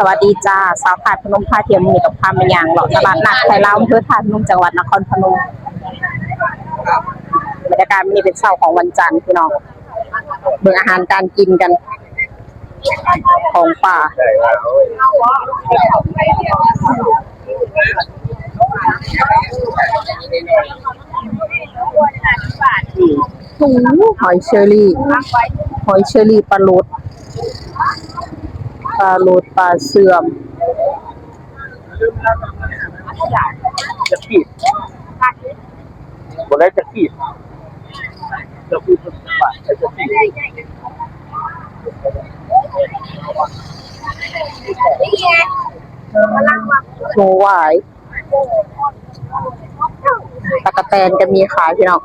วัสดีจ้าสาวถาดพนมพาเทียมมีกับพามาอย่างหล่อตลาดนัดไทยลาวอำเภอถาดพนมจังหวัดนครพนมบรรยากาศวันนี้เป็นเช้าของวันจันทร์พี่น้องเบิ่งอาหารการกินกันของป่าหอยเชอรี่ปลาโลดปลาเสื่อมจะขีดบนได้จะขีดจะขีดบาทจะขีดโมหวายตะกะแตนก็มีขายพี่น้อง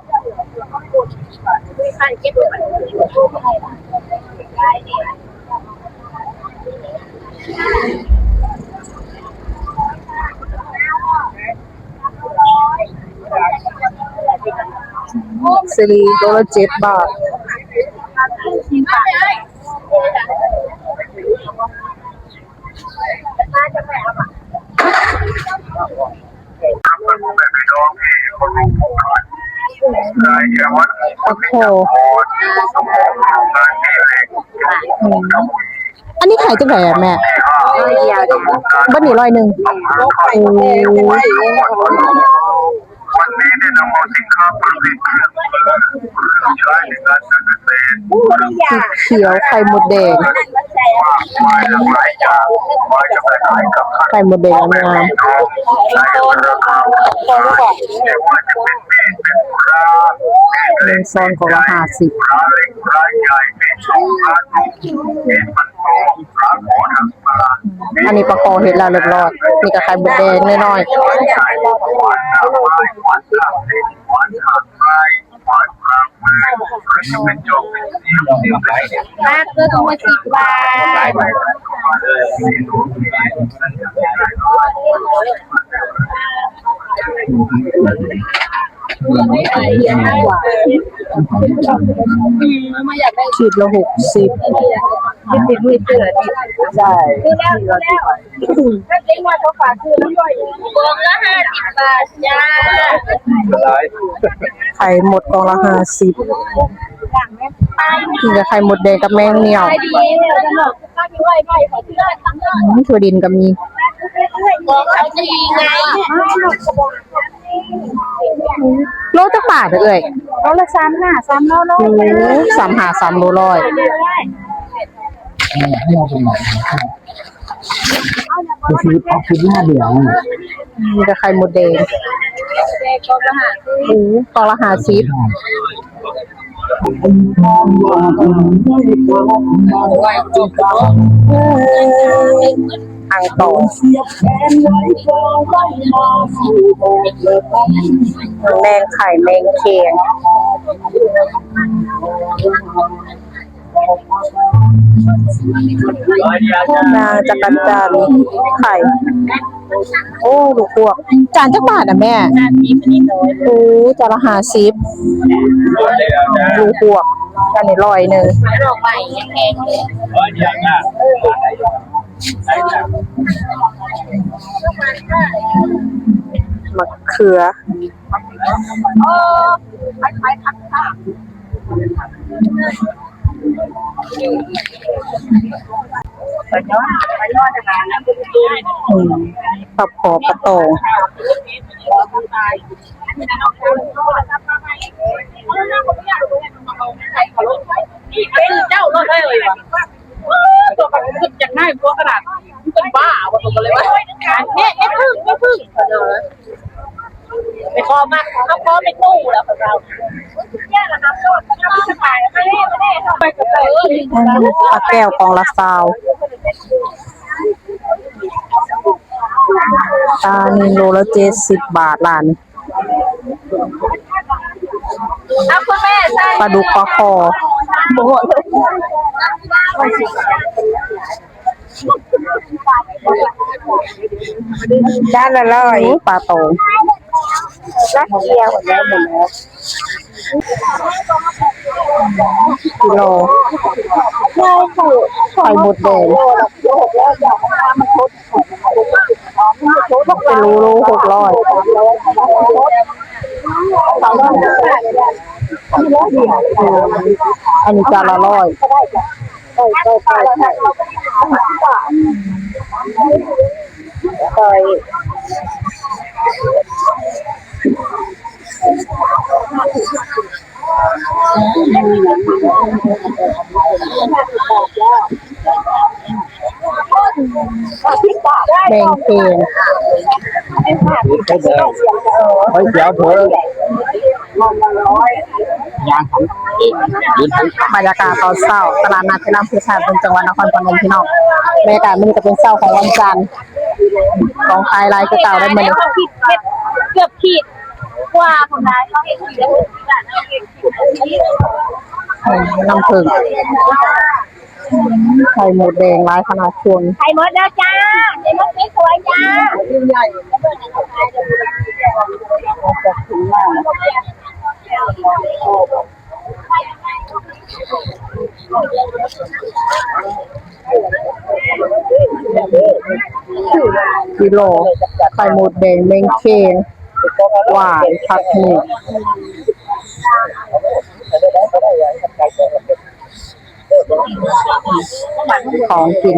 ซีรีส์ตัวละ7 บาทโอ้โหอันนี้ขายจังไหนอะแม่บ้านนี้100วันนี้ได้นำเอาสินค้าประเภทเครื่องใช้ในการเกษตรเขียวไข่มดแดงไข่มดแดงงามซอนของละ50อันนี้ปลาคอเห็ดแล้วเรียบร้อยนี่ก็ไข่มดแดงน้อยๆมากเพื่อตัว10 บาทขีดละ60เป็นมือเตือนใช่คือแล้วถ้าเจ๊งว่าเขาฝากคือแล้วด้วยกล่องละ50 บาทจ้าไข่หมดกล่องละ50นี่ก็ไข่หมดแดงกับแมงเหนียวถั่วดินก็มีโลจักบาทเอ้ยโลละ35 3โล3โลร้อยคือหน้าเดี่ยวนี่ก็ไข่มดแดงกล่องละ50กล่องละ50อังตองแมงไข่แมงเคียงนางจักรจันทร์ไข่โอ้ลูกพวกจานจักบาทอ่ะแม่โอ้จานละ50ลูกพวกจานนี้100ดอกใหม่ยังแพงเลยมะเขือไปย้อนจากนั้นนะปลาพอปลาโตนี่เป็นเจ้ารถได้เลยวะตัวมันขึ้นจากหน้าตัวขนาดเป็นบ้าวะตัวกันเลยวะเนี่ยไม่พึ่งไปคอมาเขาคอไม่ตู้แล้วของเราเนี่ยนะครับโดดจะไปไม่ได้ไปกับเลยปลาแก้วกองละ20ตานี่โลละ70 บาทล้านคุณแม่ใช่ปลาดุกปลาคอด้านละ100ปลาโตรักเกียวหมดแล้ว กิโลไข่มดแดงเป็นรู600อันนี้จานละ100แมงเคน เฮ้ยเดี๋ยวเถอะยางของยืนทั้ง บรรยากาศตอนเช้าตลาดนัดที่ลำพูนเป็นจังหวัดนครพนมพี่น้องบรรยากาศมันจะเป็นเช้าของวันจันทร์ของไฮไลท์คือเก่าได้มาเลย เกือบขีดกว่าคนได้เขาเห็นขีดแล้ว น้ำผึ้งไข่หมดแดงร้ายขนาดชวน ไข่มดแล้วจ้าไข่มดสวยจ้าใหญ่กิโลไข่หมดแดงแมงเคนหวานผักหมูของกิน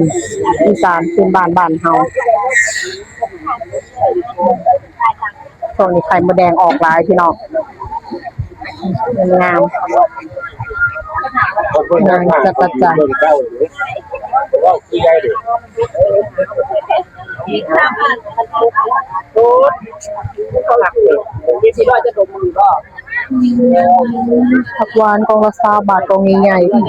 อีสานพื้นบ้านบ้านเฮาช่วงนี้ไข่มดแดงออกหลายพี่น้องงามนางจักรจันทร์ ว่าคือใหญ่ดิ ดูเขาหลักเลยที่ร้อยจะดมมือก็ ผักหวานกองละ20 บาทกองใหญ่ๆ กิ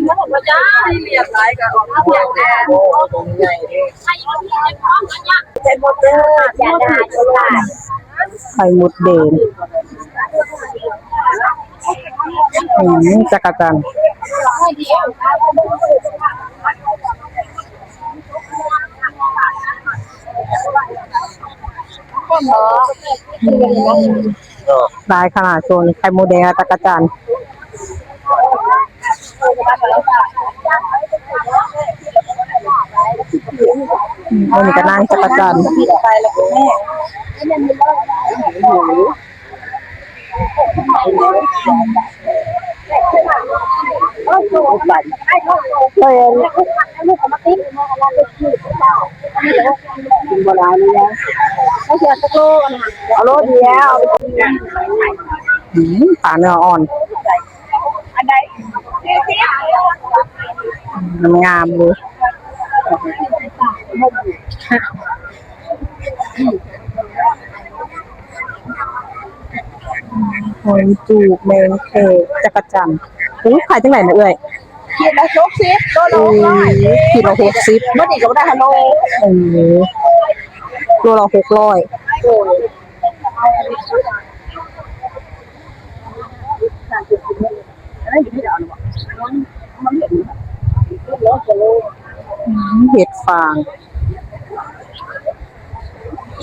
นขนมจ้าเรียบร้อยก็ออกมาอย่างแน่ใช่ใช่หมดเลยจ้าจ้า ไข่มดแดงจักรจันทร์ลายขนาดโซนไข่มดแดงจักรจันทร์อันนี้ก็นั่งจักรจันทร์เอาโลเดียว ปลาเนื้ออ่อน อันใด งามเลยหอยจูบแมงเคจักรจันทร์ขายจังไหนนะเอ้ย ขีดละ60โลกิโล60เมื่อนี้ก็ได้ฮัลโหล โลละ600เห็ดฟาง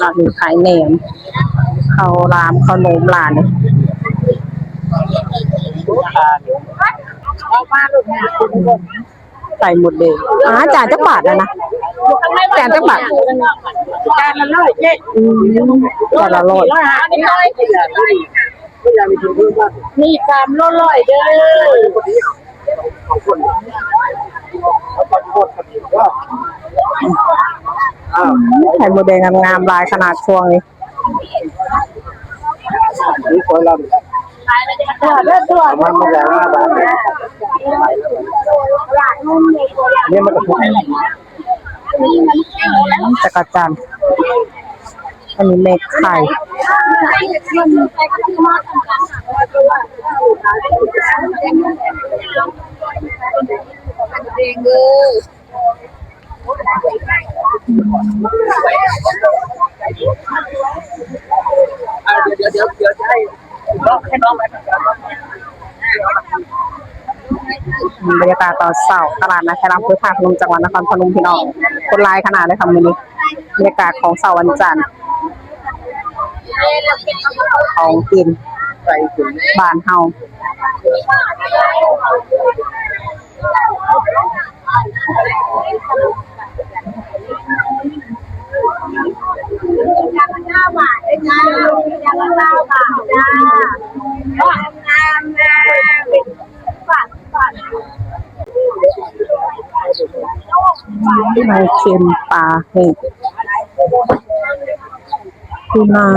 ร้านนี้ขายแหนมข้าวรามข้าวหนมร้านเลย ออกมาลูกนะ ใส่หมดเลยจานจักบาทนะจานจักบาท จานละ100เจ๊ จานละ100 นี่300เด้อ ไข่มดแดงงามๆลายขนาดช่วงนี้ นี่คนละตัวมันไม่แรงมากแบบนี่มันจะพูด จักรจันทร์อันนี้เม็ดไข่เดี๋ยวจะให้น้องไป บรรยากาศตอนเช้าตลาดนัดไทยรัฐพุทธาพนมจังหวัดนครพนมพี่น้องคนร้ายขนาดเลยค่ะมื้อนี้ บรรยากาศของเสาร์วันจันทร์ของกิน ใส่ถุง บ้านเฮาไข่เค็มปลาเห็ดปูนา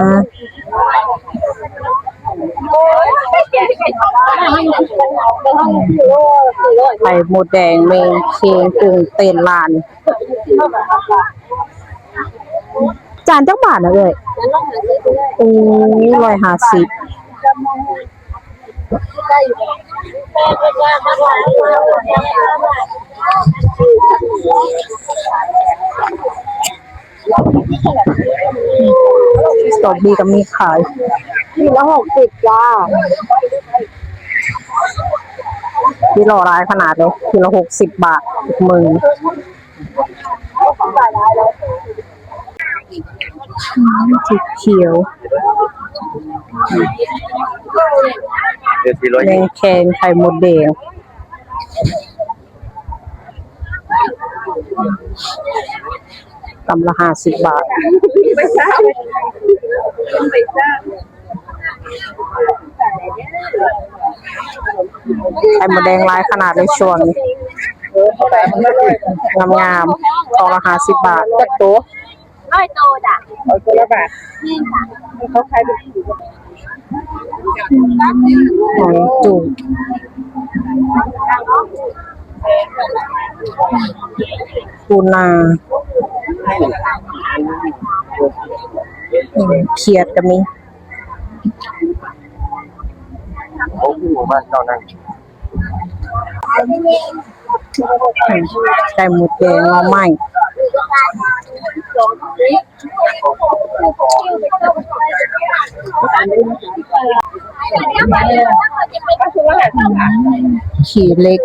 ไข่หมูแดงเมงเคียงกุ้งเต้นลาน จานจักบาทนะเลยโอ้150สตรอเบอรี่ก็มีขายนี่ละ60จ้าที่รอร้ายขนาดเลยทีละ60 บาทมือสีเขียว เดือน400 แมงแคงไข่มดแดงกำละ50 บาทไข่มดแดงลายขนาดในช่วงนี้งามๆกล่องละ50 บาทจักตัว 100 โตจ้ะ เอาตัวละบาท นี่ค่ะ เขาขายเป็น หอยจุกปูนาเขียดก็มี เขาอยู่บ้านเจ้านั่ง ไก่หมูแดงงอไหม้ ขี่เล็ก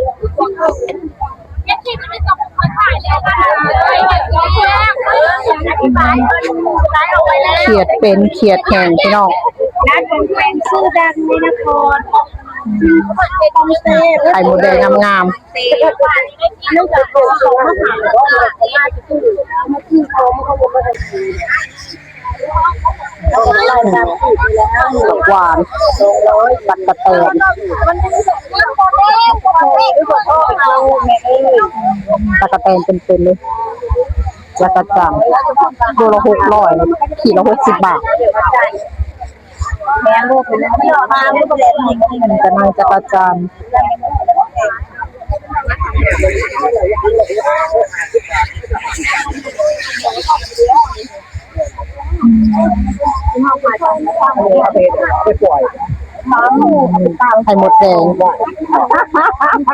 เขียดเป็นเขียดแห้งพี่น้อง ร้านของแฟนชื่อดังในนคร ไข่หมูแดงงาม ลูกตะโกนของมหาวิทยาลัยมาที่เขาเขาบอกว่า ๆหวานตัดกระเตนตะกะแตนเป็นๆเลยจักรจันทร์ตัวละ600ขีดละ60 บาท แม่ลูกเป็นไม่ออกมาลูกก็เลยมี จะนั่งจักรจันทร์ไข่หมดแดง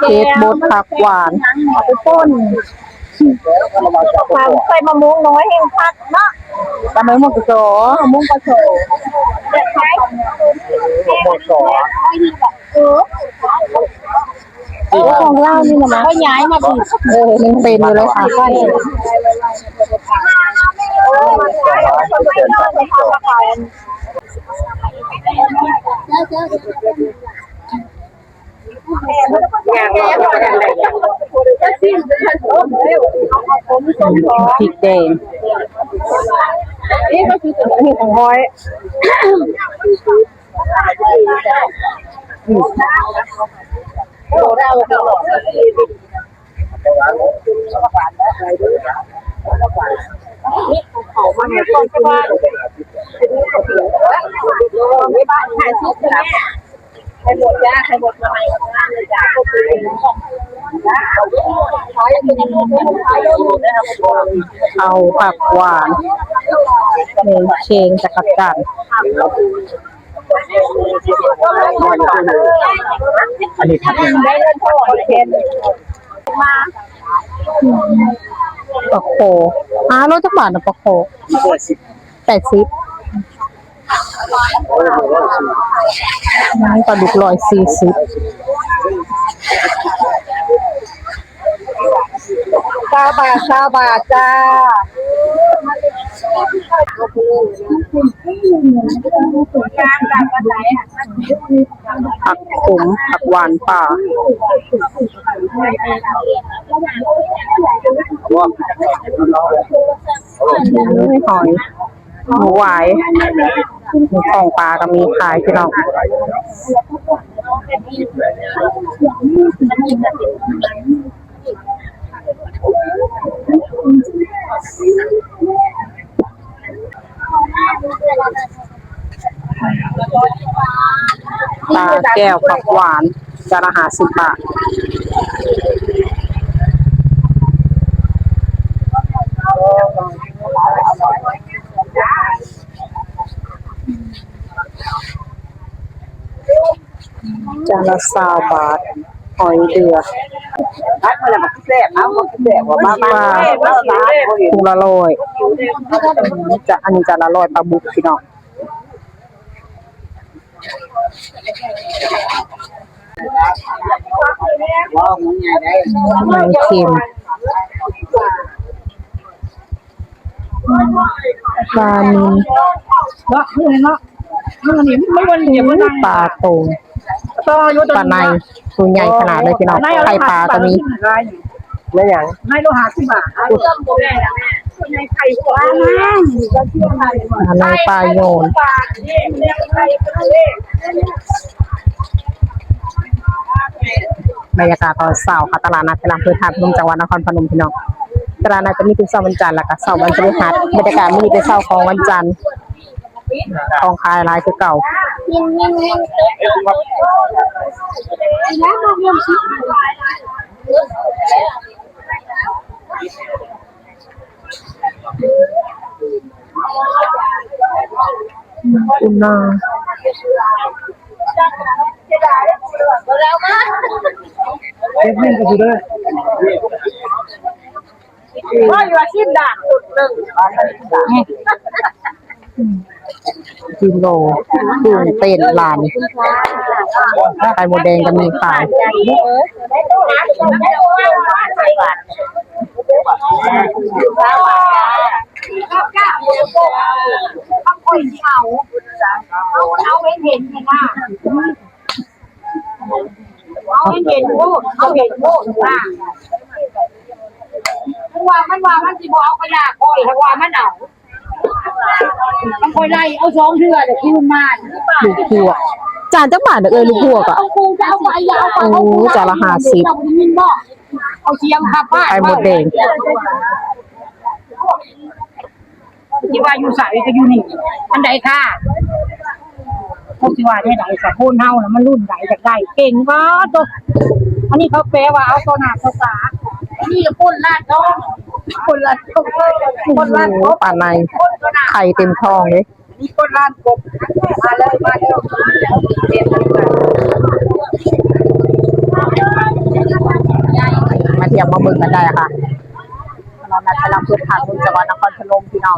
เค้กบดผักหวานไปต้น ใส่มะม่วงน้อยแห้งพักเนาะ ตะไมหมกกระโจ มุ้งกระโถใช้ หมดสอ ของเล่านี่นะก็ย้ายมาดิยังเป็นอยู่เลยค่ะ อย่างนี้ก็ได้จะสิ้นจะโอ้พริกแดง นี่ก็คือส่วนที่ของร้อยโดได้ตลอดนี่เขามันเนี่ยต้นที่ว่าไม่บ้านถ่ายชุดนะใครหมดจ้าใครหมดมาใหม่เลยจ้าก็คือขอยังเป็นยังไงขอยังอยู่นะครับ เอาผักหวานเมงเชงจักรจันทร์ อันนี้พักยัง ได้เงินเท่าไหร่เทนมา ปลาโครถจักรบาทนะปลาโค80ปลาดุก140 20 บาทจ้า ผักขมผักหวานป่าหอยหมูหวายหมูของปลาก็มีขายพี่น้องปลาแก้วผักหวานจานละ50 บาทจานละ20 บาทหอยเดือร้านอะไรมาแซ่บเอามาแซ่บว่ามาถุงละ100จะอันนี้จานละ100ปลาบุกพี่น้องว้าวมันใหญ่ได้ไม่เค็มปลานิลไม่วันเดียวก็นั่ง ปลาโตปลาในตัวใหญ่ขนาดเลยพี่น้องไข่ปลาก็มีแล้วอย่างในโลหะ10 บาทในไข่ปลาในปลาโยนบรรยากาศตอนเช้าค่ะตลาดนัดพลังพืชทาสพนมจังหวัดนครพนมพี่น้องตลาดนัดจะมีทุกเช้าวันจันทร์และก็เช้าวันพฤหัสบรรยากาศมีเป็นเช้าของวันจันทร์ของขายหลายคือเก่าคุณนานี่ก็คือได้ก็อยู่อาชีพด่างจุดหนึ่งกิโลกุ้งเต้นลานไข่มดแดงก็มีขายเอาเห็นเห็นว่าเอาเห็นพูดว่ามันสิบ่เอากระดาษก้อยถ้าว่ามันเอามันคอยไล่เอา2 เทื่อเดี๋ยวคืนมาลูกพวกจานจักบาทลูกพวกอ่ะโอ้จานละ50เอาเชียงค่ะป้าไข่มดแดงที่ว่าอยู่สายก็อยู่นี่อันใดค่ะพวกที่ว่าได้ไหนสักคนเฮาน่ะมันรุ่นใดจากได้เก่งบ่ตัวอันนี้เขาแปลว่าเอาตัวหน้าภาษานี่คนลาดน้องคนลาดปลาในไข่เต็มท้องเลยนี่คนลาดกบมาเลยมาเที่ยวมาเบิ่งกันได้ค่ะตลาดนัดพลังพืชทาสจังหวัดนครพนมพี่น้อง